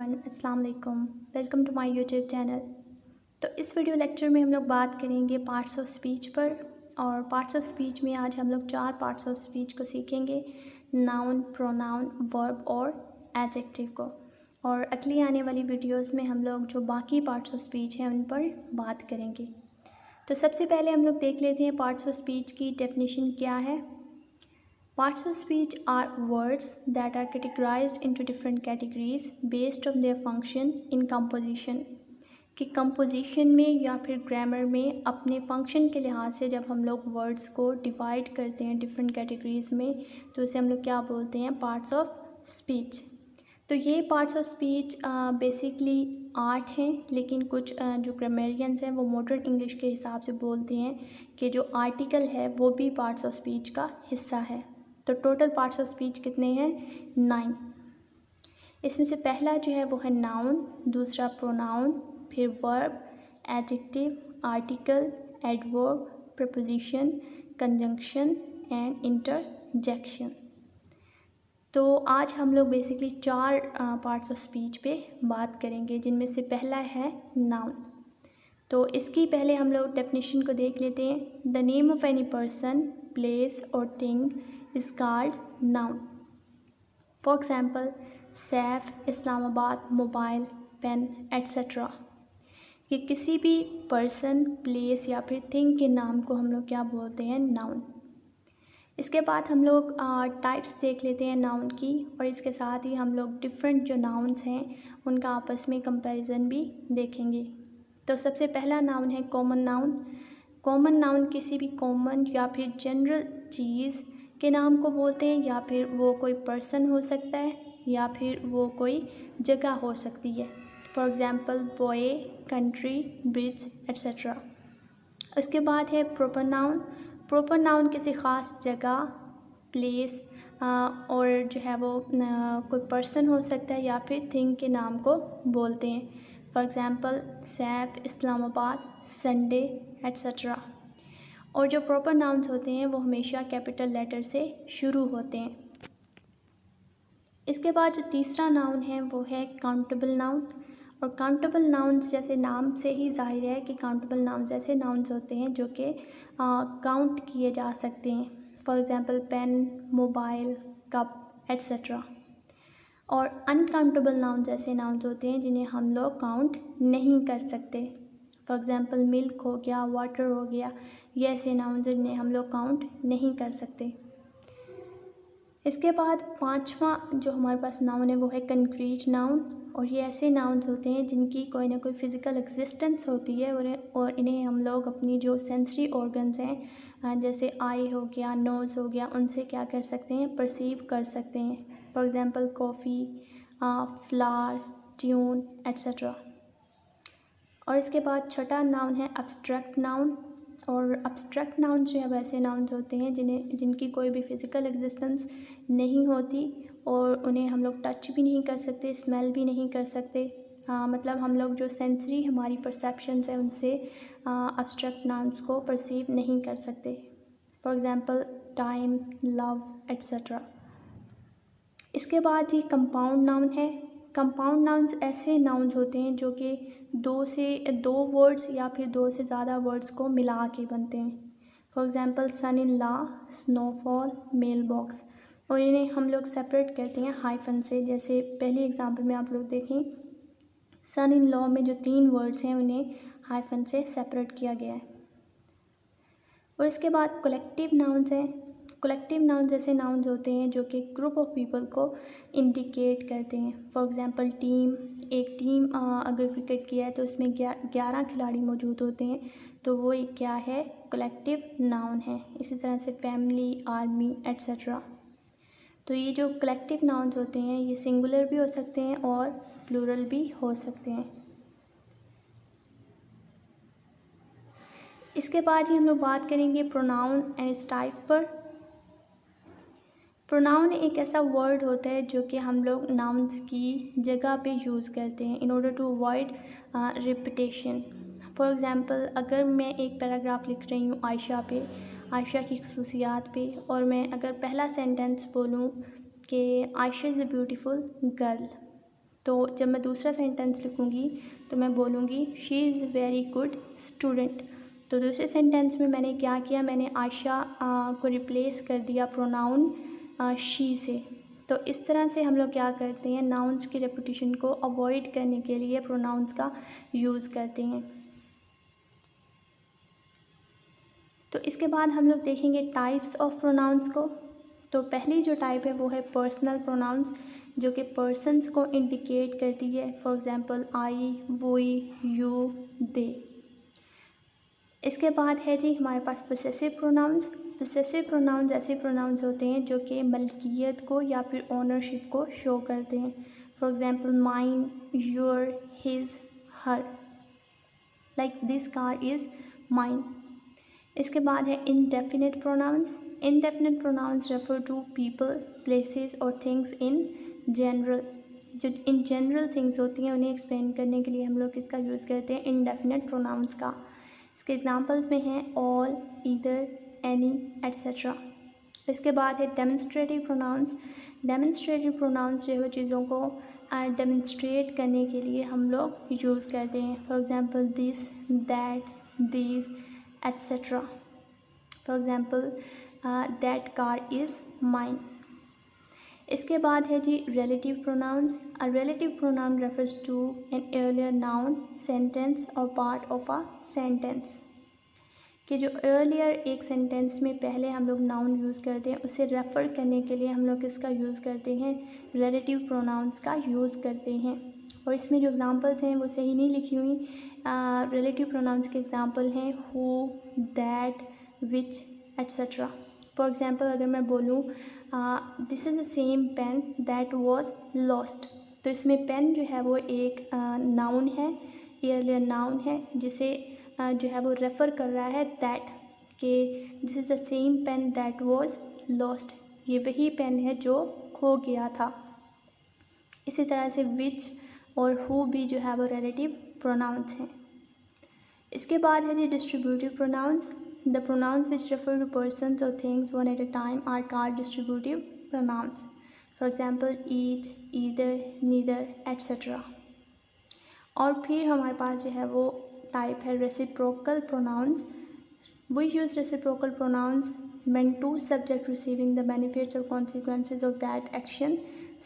अस्सलाम वालेकुम, welcome to my YouTube channel. तो इस वीडियो लेक्चर में हम लोग बात करेंगे पार्ट्स ऑफ स्पीच पर। और पार्ट्स ऑफ स्पीच में आज हम लोग 4 पार्ट्स ऑफ स्पीच को सीखेंगे, नाउन, प्रोनाउन, वर्ब और एडजेक्टिव को। और अगली आने वाली वीडियोस में हम लोग जो बाकी पार्ट्स ऑफ स्पीच हैं उन पर बात करेंगे। तो सबसे पहले हम लोग देख लेते हैं पार्ट्स ऑफ स्पीच की डेफिनेशन क्या है। Parts of speech are words that are categorized into different categories based on their function in composition। कि कंपोजिशन में या फिर ग्रामर में अपने फंक्शन के लिहाज से जब हम लोग वर्ड्स को डिवाइड करते हैं डिफरेंट कैटेगरीज में, तो उसे हम लोग क्या बोलते हैं, पार्ट्स ऑफ स्पीच। तो ये पार्ट्स ऑफ स्पीच बेसिकली 8 हैं, लेकिन कुछ जो ग्रामेरियंस हैं वो मॉडर्न इंग्लिश के हिसाब से बोलते हैं कि जो आर्टिकल है वो भी पार्ट्स ऑफ स्पीच का हिस्सा है। तो टोटल पार्ट्स ऑफ स्पीच कितने हैं, 9। इसमें से पहला जो है वो है नाउन, दूसरा प्रोनाउन, फिर verb, adjective, article, adverb, preposition, conjunction and interjection. तो आज हम लोग बेसिकली 4 पार्ट्स ऑफ स्पीच पे बात करेंगे, जिनमें से पहला है नाउन। तो इसकी पहले हम लोग डेफिनेशन को देख लेते हैं। The name of any person, place और thing is called noun. For example, Saif, Islamabad, mobile, pen etcetera. कि किसी भी पर्सन, प्लेस या फिर थिंग के नाम को हम लोग क्या बोलते हैं, नाउन। इसके बाद हम लोग टाइप्स देख लेते हैं नाउन की, और इसके साथ ही हम लोग डिफरेंट जो नाउन्स हैं उनका आपस में कंपैरिजन भी देखेंगे। तो सबसे पहला नाउन है कॉमन नाउन। कॉमन नाउन किसी भी कॉमन या फिर जनरल चीज़ के नाम को बोलते हैं, या फिर वो कोई पर्सन हो सकता है या फिर वो कोई जगह हो सकती है। For example boy, country, bridge etcetera. उसके बाद है प्रॉपर नाउन। प्रॉपर नाउन किसी ख़ास जगह, प्लेस और जो है वो कोई पर्सन हो सकता है या फिर थिंग के नाम को बोलते हैं। For example Saif, Islamabad, Sunday etcetera. और जो प्रॉपर नाउन्स होते हैं वो हमेशा कैपिटल लेटर से शुरू होते हैं। इसके बाद जो तीसरा नाउन है वो है काउंटेबल नाउन। और काउंटेबल नाउन्स जैसे नाम से ही जाहिर है कि काउंटेबल नाउन्स ऐसे नाउन्स होते हैं जो कि काउंट किए जा सकते हैं। For example pen, mobile, cup etcetera. और अनकाउंटेबल नाउन्स ऐसे नाउन्स होते हैं जिन्हें हम लोग काउंट नहीं कर सकते। फॉर एग्ज़ाम्पल मिल्क हो गया, वाटर हो गया, ये ऐसे नाउन जिन्हें हम लोग काउंट नहीं कर सकते। इसके बाद पांचवा जो हमारे पास नाउन है वो है कंक्रीट नाउन। और ये ऐसे नाउन्स होते हैं जिनकी कोई ना कोई फ़िज़िकल एग्जिस्टेंस होती है, और इन्हें हम लोग अपनी जो सेंसरी ऑर्गन्स हैं जैसे आई हो गया, नोज़ हो गया, उनसे क्या कर सकते हैं, परसीव कर सकते हैं। For example coffee, flower, tune etcetera. और इसके बाद छठा नाउन है अब्स्ट्रैक्ट नाउन। और अब्स्ट्रैक्ट नाउन जो है वैसे नाउन्स होते हैं जिनकी कोई भी फ़िज़िकल एग्जिस्टेंस नहीं होती, और उन्हें हम लोग टच भी नहीं कर सकते, स्मेल भी नहीं कर सकते। मतलब हम लोग जो सेंसरी हमारी परसेप्शंस है उनसे अब्स्ट्रैक्ट नाउन्स को परसीव नहीं कर सकते। For example time, love etcetera. इसके बाद ही कंपाउंड नाउन है। कंपाउंड नाउन्स ऐसे नाउन्स होते हैं जो कि दो वर्ड्स या फिर 2 से ज़्यादा वर्ड्स को मिला के बनते हैं। For example son in law, snowfall, mail box. और इन्हें हम लोग सेपरेट करते हैं हाइफन से। जैसे पहले एग्जांपल में आप लोग देखें, सन इन लॉ में जो 3 वर्ड्स हैं उन्हें हाइफन से सेपरेट किया गया है। और इसके बाद कलेक्टिव नाउन्स हैं। कलेक्टिव नाउन्स ऐसे नाउन्स होते हैं जो कि ग्रुप ऑफ पीपल को इंडिकेट करते हैं। फॉर एग्ज़ाम्पल टीम, एक टीम अगर क्रिकेट की है तो उसमें 11 खिलाड़ी मौजूद होते हैं, तो वो एक क्या है, कलेक्टिव नाउन है। इसी तरह से फैमिली, आर्मी एट्सेट्रा। तो ये जो कलेक्टिव नाउन्स होते हैं ये सिंगुलर भी हो सकते हैं और प्लूरल भी हो सकते हैं। इसके बाद ही हम लोग बात करेंगे प्रोनाउन एंड इट्स टाइप पर। प्रोनाउन एक ऐसा वर्ड होता है जो कि हम लोग नाउन्स की जगह पे यूज़ करते हैं in order to avoid repetition. For example अगर मैं एक पैराग्राफ लिख रही हूँ आयशा पे, आयशा की खसूसियात पे, और मैं अगर पहला सेंटेंस बोलूँ कि Ayesha is a beautiful girl, तो जब मैं दूसरा सेंटेंस लिखूँगी तो मैं बोलूँगी she is very good student. तो दूसरे सेंटेंस में मैंने क्या किया, मैंने आयशा को रिप्लेस कर दिया प्रोनाउन शी से। तो इस तरह से हम लोग क्या करते हैं, नाउन्स की रेपिटेशन को अवॉइड करने के लिए प्रोनाउंस का यूज़ करते हैं। तो इसके बाद हम लोग देखेंगे टाइप्स ऑफ प्रोनाउंस को। तो पहली जो टाइप है वो है पर्सनल प्रोनाउंस, जो कि पर्सन्स को इंडिकेट करती है। फॉर एग्ज़ाम्पल आई, वोई, यू, दे। इसके बाद है जी हमारे पास पोसेसिव प्रोनाउंस। पोसेसिव प्रोनाउंस ऐसे प्रोनाउंस होते हैं जो कि मलकियत को या फिर ओनरशिप को शो करते हैं। For example mine, your, his, her. Like this car is mine. इसके बाद है indefinite pronouns. Indefinite pronouns refer to people, places और थिंग्स इन जनरल। जो इन जनरल थिंग्स होती हैं उन्हें एक्सप्लेन करने के लिए हम लोग इसका यूज़ करते हैं इंडेफिनिट प्रोनाउंस का। इसके एग्जांपल्स में हैं ऑल, ईदर, एनी, एट्सेट्रा। इसके बाद है डेमोन्स्ट्रेटिव प्रोनाउंस। डेमोन्स्ट्रेटिव प्रोनाउंस जो है चीज़ों को डेमोन्स्ट्रेट करने के लिए हम लोग यूज़ करते हैं। For example this, that, these, etcetera. For example that car is mine. इसके बाद है जी relative pronouns. A relative pronoun refers to an earlier noun, sentence और पार्ट ऑफ अ सेंटेंस। कि जो अर्लियर एक सेंटेंस में पहले हम लोग नाउन यूज़ करते हैं उसे रेफ़र करने के लिए हम लोग किसका यूज़ करते हैं, रिलेटिव प्रोनाउंस का यूज़ करते हैं। और इसमें जो एग्जांपल्स हैं वो सही नहीं लिखी हुई। रिलेटिव प्रोनाउंस के एग्जांपल हैं who, that, which, etcetera. For example अगर मैं बोलूँ this is the same pen that was lost, तो इसमें पेन जो है वो एक नाउन है, एर्लियर नाउन है, जिसे जो है वो रेफ़र कर रहा है दैट के this is the same pen that was lost, ये वही पेन है जो खो गया था। इसी तरह से विच और हु भी जो है वो रिलेटिव प्रोनाउंस हैं। इसके बाद है जी distributive pronouns. The pronouns which refer to persons और things one at a time are called distributive pronouns. For example each, either, neither, etcetera. और फिर हमारे पास जो है वो टाइप है reciprocal pronouns. We use reciprocal pronouns when two subject receiving the benefits or consequences of that action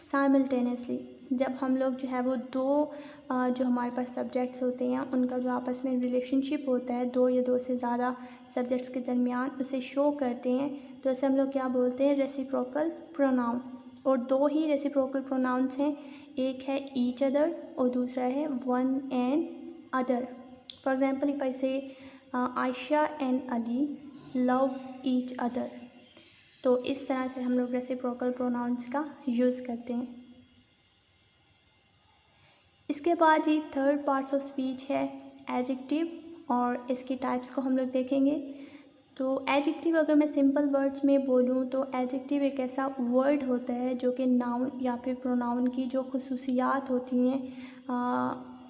simultaneously। जब हम लोग जो है वो दो जो हमारे पास सब्जेक्ट्स होते हैं उनका जो आपस में रिलेशनशिप होता है, दो या दो से ज़्यादा सब्जेक्ट्स के दरमियान, उसे शो करते हैं, तो ऐसे हम लोग क्या बोलते हैं, रेसिप्रोकल प्रोनाउन। और दो ही रेसिप्रोकल प्रोनाउंस हैं, एक है ईच अदर और दूसरा है one and other. For example if I say Ayesha and Ali love each other, तो इस तरह से हम लोग रेसिप्रोकल प्रोनाउंस का यूज़ करते हैं। इसके बाद ही थर्ड पार्ट्स ऑफ स्पीच है एडजेक्टिव, और इसकी टाइप्स को हम लोग देखेंगे। तो एडजेक्टिव अगर मैं सिंपल वर्ड्स में बोलूँ तो एडजेक्टिव एक ऐसा वर्ड होता है जो कि नाउन या फिर प्रोनाउन की जो खुसूसियात होती हैं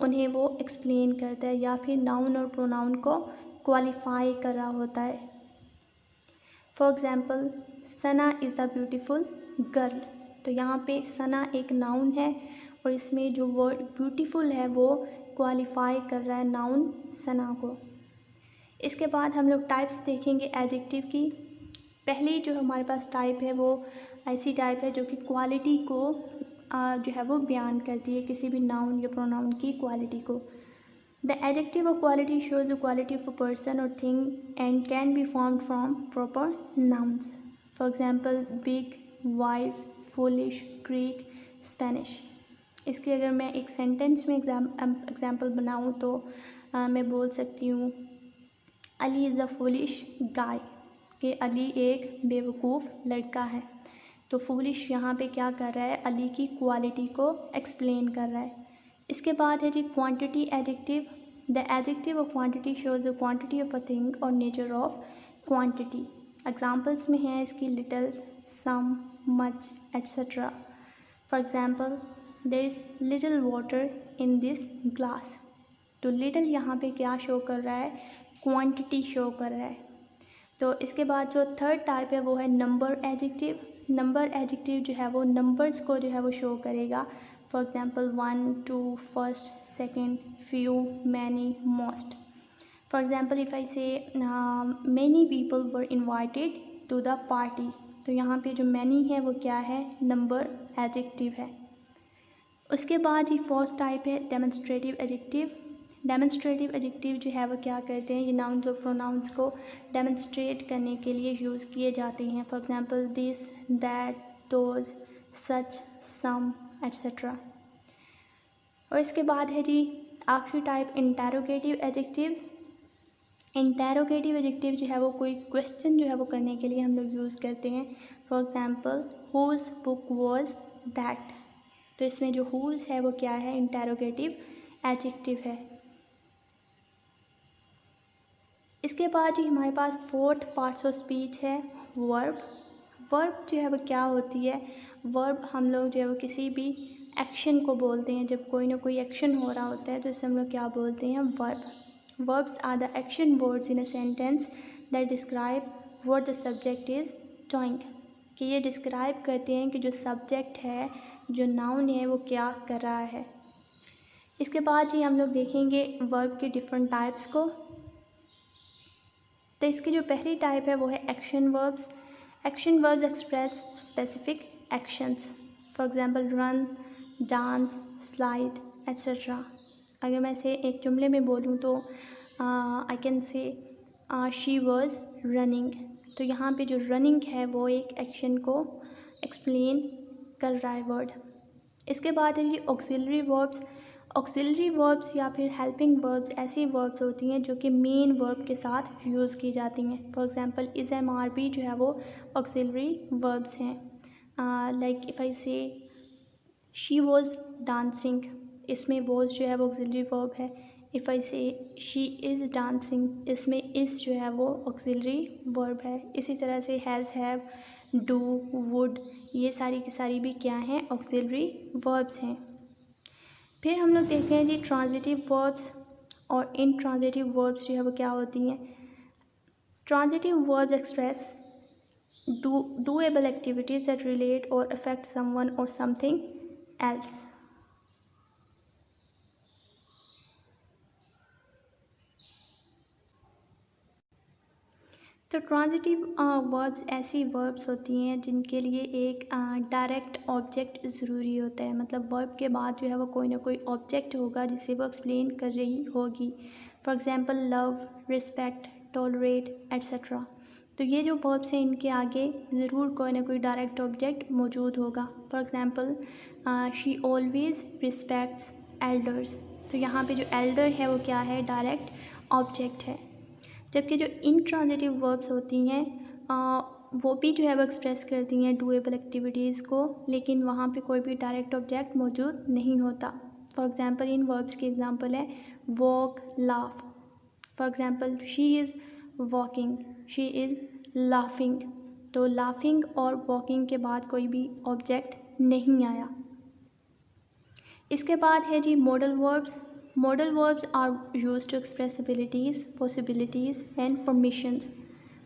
उन्हें वो एक्सप्लेन करता है या फिर नाउन और प्रोनाउन को क्वालिफाई कर रहा होता है। For example Sana is a beautiful girl, तो यहाँ पे सना एक नाउन है और इसमें जो वर्ड ब्यूटीफुल है वो क्वालिफाई कर रहा है नाउन सना को। इसके बाद हम लोग टाइप्स देखेंगे एडजेक्टिव की। पहली जो हमारे पास टाइप है वो ऐसी टाइप है जो कि क्वालिटी को जो है वो बयान करती है, किसी भी नाउन या प्रोनाउन की क्वालिटी को। द एडजेक्टिव और quality shows the quality of a person और thing and can be formed from proper nouns. For example big, wise, foolish, Greek, Spanish. इसके अगर मैं एक सेंटेंस में एग्जाम्पल बनाऊँ तो मैं बोल सकती हूँ अली इज़ अ फुलिश गाय, कि अली एक बेवकूफ़ लड़का है। तो फुलिश यहाँ पे क्या कर रहा है, अली की क्वालिटी को एक्सप्लेन कर रहा है। इसके बाद है जी quantity adjective. The adjective of quantity shows the quantity of a thing और नेचर ऑफ क्वांटिटी। एग्जांपल्स में है इसकी little, some, much, etcetera. For example there is little water in this glass, तो लिटिल यहाँ पे क्या शो कर रहा है, क्वांटिटी शो कर रहा है। तो इसके बाद जो थर्ड टाइप है वो है नंबर एडजेक्टिव। नंबर एडजेक्टिव जो है वो नंबर्स को जो है वो शो करेगा। For example 1, 2, first, second, few, many, most. For example if I say many people were invited to the party, तो यहाँ पे जो मैनी है वो क्या है, नंबर एडजेक्टिव है. उसके बाद ये फोर्थ टाइप है डेमोन्स्ट्रेटिव एडजेक्टिव. डेमोन्स्ट्रेटिव एडजेक्टिव जो है वो क्या करते हैं, ये नाउन्स और प्रोनाउंस को डेमोन्स्ट्रेट करने के लिए यूज़ किए जाते हैं. For example this, that, those, such, some, etcetera. और इसके बाद है जी आखिरी type interrogative adjectives. Interrogative adjective जो है वो कोई क्वेश्चन जो है वो करने के लिए हम लोग यूज़ करते हैं. For example whose book was that, तो इसमें जो हुज है वो क्या है, इंटेरोगेटिव एडजेक्टिव है. इसके बाद जी हमारे पास फोर्थ पार्ट्स ऑफ स्पीच है वर्ब. वर्ब जो है वो क्या होती है, वर्ब हम लोग जो है वो किसी भी एक्शन को बोलते हैं. जब कोई ना कोई एक्शन हो रहा होता है तो इसे हम लोग क्या बोलते हैं, verb. Verbs are the action words in a sentence that describe what the subject is doing. कि ये डिस्क्राइब करते हैं कि जो सब्जेक्ट है, जो नाउन है, वो क्या कर रहा है. इसके बाद जी हम लोग देखेंगे वर्ब के डिफरेंट टाइप्स को. तो इसकी जो पहली टाइप है वो है action verbs. Action verbs express specific actions. For example run, dance, slide, etcetera. अगर मैं इसे एक जुमले में बोलूँ तो I can say she was running. तो यहाँ पे जो रनिंग है वो एक एक्शन को एक्सप्लेन कर रहा है वर्ड. इसके बाद है जी ऑक्सिलरी वर्ब्स. ऑक्सिलरी वर्ब्स या फिर हेल्पिंग वर्ब्स ऐसी वर्ब्स होती हैं जो कि मेन वर्ब के साथ यूज़ की जाती हैं. फॉर एग्जांपल इस MRP जो है वो ऑक्सिलरी वर्ब्स हैं. लाइक इफ़ आई से शी वॉज डांसिंग, इसमें वॉज जो है वो ऑक्सिलरी वर्ब है. इफ़ आई से शी इज़ डांसिंग, इसमें इज़ जो है वो ऑक्सिलरी वर्ब है. इसी तरह से हैज़, हैव, डू, वुड, ये सारी की सारी भी क्या हैं, ऑक्सिलरी वर्ब्स हैं. फिर हम लोग देखते हैं जी ट्रांजिटिव वर्ब्स और इनट्रांजिटिव वर्ब्स जो है वो क्या होती हैं. Transitive verbs express doable activities that relate or affect someone or something else. तो ट्रांजिटिव वर्ब्स ऐसी वर्ब्स होती हैं जिनके लिए एक डायरेक्ट ऑब्जेक्ट ज़रूरी होता है. मतलब वर्ब के बाद जो है वो कोई ना कोई ऑब्जेक्ट होगा जिसे वो एक्सप्लेन कर रही होगी. For example love, respect, tolerate, etcetera. तो ये जो वर्ब्स हैं इनके आगे ज़रूर कोई ना कोई डायरेक्ट ऑब्जेक्ट मौजूद होगा. For example she always respects elders. तो यहाँ पे जो एल्डर है वो क्या है, डायरेक्ट ऑब्जेक्ट है. जबकि जो इनट्रांजिटिव वर्ब्स होती हैं वो भी जो है वो एक्सप्रेस करती हैं डूएबल एक्टिविटीज़ को, लेकिन वहाँ पे कोई भी डायरेक्ट ऑब्जेक्ट मौजूद नहीं होता. फॉर एग्जांपल इन वर्ब्स के एग्जांपल है walk, laugh. For example she is walking, she is laughing. तो लाफिंग और वॉकिंग के बाद कोई भी ऑब्जेक्ट नहीं आया. इसके बाद है जी modal verbs. Modal verbs are used to express abilities, possibilities, and permissions.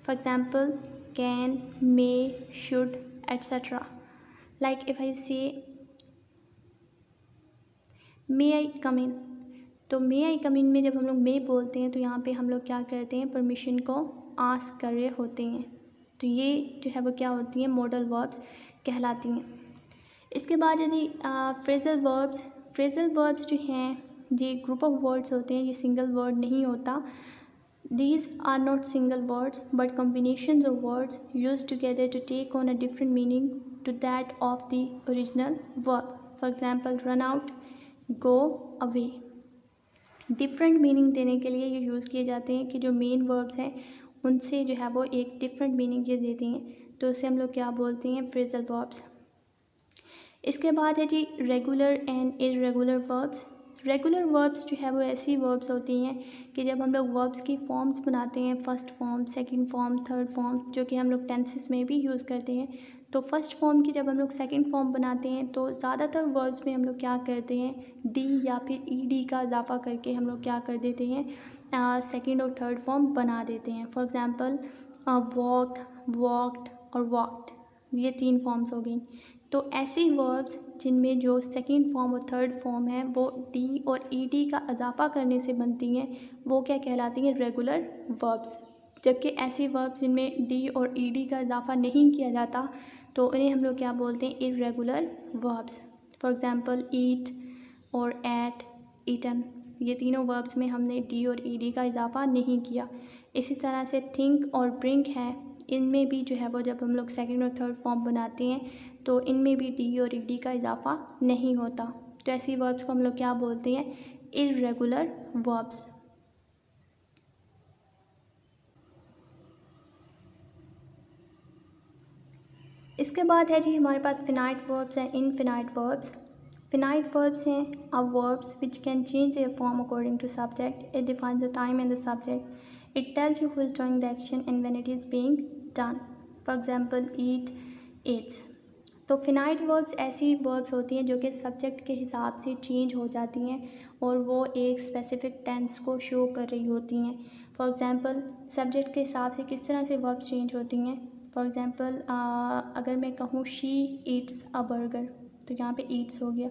For example, can, may, should, etc. Like if I say, may I come in, तो may I come in में जब हम लोग may बोलते हैं तो यहाँ पे हम लोग क्या करते हैं, परमिशन को आस्क कर रहे होते हैं. तो ये जो है वो क्या होती हैं, मॉडल वर्ब्स कहलाती हैं. इसके बाद यदि फ्रेजल वर्ब्स. फ्रेजल वर्ब्स जो हैं ये ग्रुप ऑफ वर्ड्स होते हैं, ये सिंगल वर्ड नहीं होता. These are not single words but combinations of words used together to take on a different meaning to that of the original verb. For example run out, go away. Different meaning देने के लिए ये use किए जाते हैं कि जो main verbs हैं उनसे जो है वो एक डिफरेंट मीनिंग ये देती हैं. तो उसे हम लोग क्या बोलते हैं, फ्रेजल वर्ब्स. इसके बाद है जी regular and irregular verbs. Regular verbs जो है वो ऐसी वर्ब्स होती हैं कि जब हम लोग वर्ब्स की फॉर्म्स बनाते हैं, first form, second form, third form, जो कि हम लोग टेंसेस में भी यूज़ करते हैं. तो फर्स्ट फॉर्म की जब हम लोग सेकंड फॉर्म बनाते हैं तो ज़्यादातर वर्ब्स में हम लोग क्या करते हैं, डी या फिर ईडी का इजाफा करके हम लोग क्या कर देते हैं, सेकंड और थर्ड फॉर्म बना देते हैं. फॉर एग्जांपल वॉक, वॉक्ड और वॉक्ड, ये 3 फॉर्म्स हो गई. तो ऐसी वर्ब्स जिनमें जो सेकंड फॉर्म और थर्ड फॉर्म है वो डी और ईडी का इजाफा करने से बनती हैं, वो क्या कहलाती हैं? Regular verbs. जबकि ऐसी वर्ब्स जिनमें डी और ईडी का इजाफा नहीं किया जाता तो उन्हें हम लोग क्या बोलते हैं? Irregular verbs. फॉर एग्ज़ाम्पल ईट और एट, ईटन, ये तीनों वर्ब्स में हमने डी और ईडी का इजाफा नहीं किया। इसी तरह से थिंक और ब्रिंक है, इनमें भी जो है वो जब हम लोग सेकंड और थर्ड फॉर्म बनाते हैं तो इनमें भी डी और ईडी का इजाफा नहीं होता। तो ऐसी वर्ब्स को हम लोग क्या बोलते हैं? Irregular verbs. इसके बाद है जी हमारे पास finite verbs and infinite verbs. Finite verbs हैं a verbs which can change their form according to subject. It defines the time and the subject. It tells you who is doing the action and when it is being done. For example eat, eats. तो finite verbs ऐसी verbs होती हैं जो कि subject के हिसाब से change हो जाती हैं और वो एक स्पेसिफिक टेंस को शो कर रही होती हैं। फॉर एग्जांपल सब्जेक्ट के हिसाब से किस तरह से वर्ब्स चेंज होती हैं? फॉर एग्ज़ाम्पल अगर मैं कहूँ शी ईट्स अ बर्गर, तो यहाँ पे ईट्स हो गया।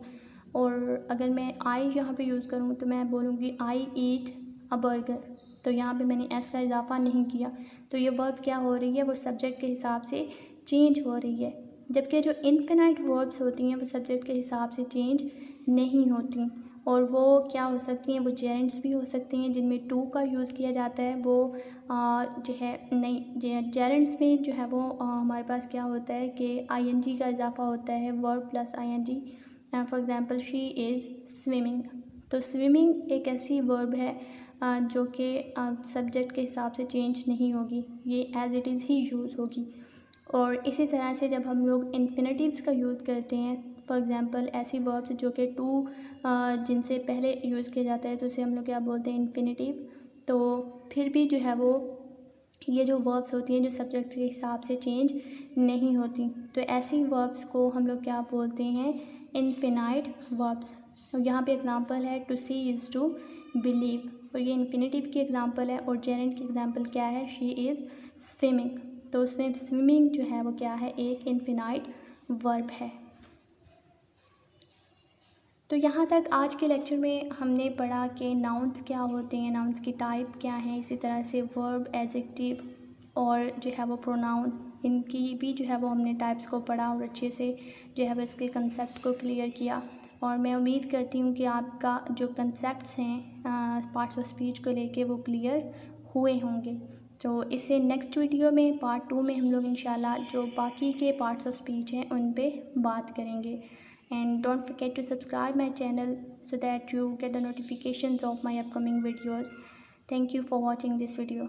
और अगर मैं आई यहाँ पे यूज़ करूँ तो मैं बोलूँगी आई ईट अ बर्गर, तो यहाँ पे मैंने एस का इजाफा नहीं किया। तो ये वर्ब क्या हो रही है? वो सब्जेक्ट के हिसाब से चेंज हो रही है। जबकि जो इनफिनाइट वर्ब्स होती हैं वो सब्जेक्ट के हिसाब से चेंज नहीं होती और वो क्या हो सकती हैं? वो जेरेंट्स भी हो सकती हैं जिनमें टू का यूज़ किया जाता है। वो जो है नहीं, जेरेंट्स में जो है वो हमारे पास क्या होता है कि आईएनजी का इजाफा होता है, verb plus ING. For example she is swimming. तो स्विमिंग एक ऐसी वर्ब है जो कि सब्जेक्ट के हिसाब से चेंज नहीं होगी, ये एज इट इज़ ही यूज़ होगी। और इसी तरह से जब हम लोग इन्फिनेटिव्स का यूज़ करते हैं, फॉर एग्ज़ाम्पल ऐसी वर्ब्स जो कि टू जिनसे पहले यूज़ किया जाता है तो उसे हम लोग क्या बोलते हैं? इन्फिनेटिव। तो फिर भी जो है वो ये जो वर्ब्स होती हैं जो सब्जेक्ट के हिसाब से चेंज नहीं होती, तो ऐसी वर्ब्स को हम लोग क्या बोलते हैं? Infinite verbs. और यहाँ पे एग्जांपल है to see is to believe, और ये इन्फिनेटिव की एग्जांपल है और जेरेंट की एग्जांपल क्या है? She is swimming. तो उसमें स्विमिंग जो है वो क्या है? एक इनफिनाइट वर्ब है। तो यहाँ तक आज के लेक्चर में हमने पढ़ा कि नाउन्स क्या होते हैं, नाउन्स की टाइप क्या है, इसी तरह से वर्ब, एडजेक्टिव और जो है वो प्रोनाउन, इनकी भी जो है वो हमने टाइप्स को पढ़ा और अच्छे से जो है वो इसके कंसेप्ट को क्लियर किया। और मैं उम्मीद करती हूँ कि आपका जो कंसेप्ट्स हैं पार्ट्स ऑफ स्पीच को लेके वो क्लियर हुए होंगे। तो इससे नेक्स्ट वीडियो में पार्ट 2 में हम लोग इंशाल्लाह जो बाकी के पार्ट्स ऑफ स्पीच हैं उन पे बात करेंगे। And don't forget to subscribe my channel so that you get the notifications of my upcoming videos. Thank you for watching this video.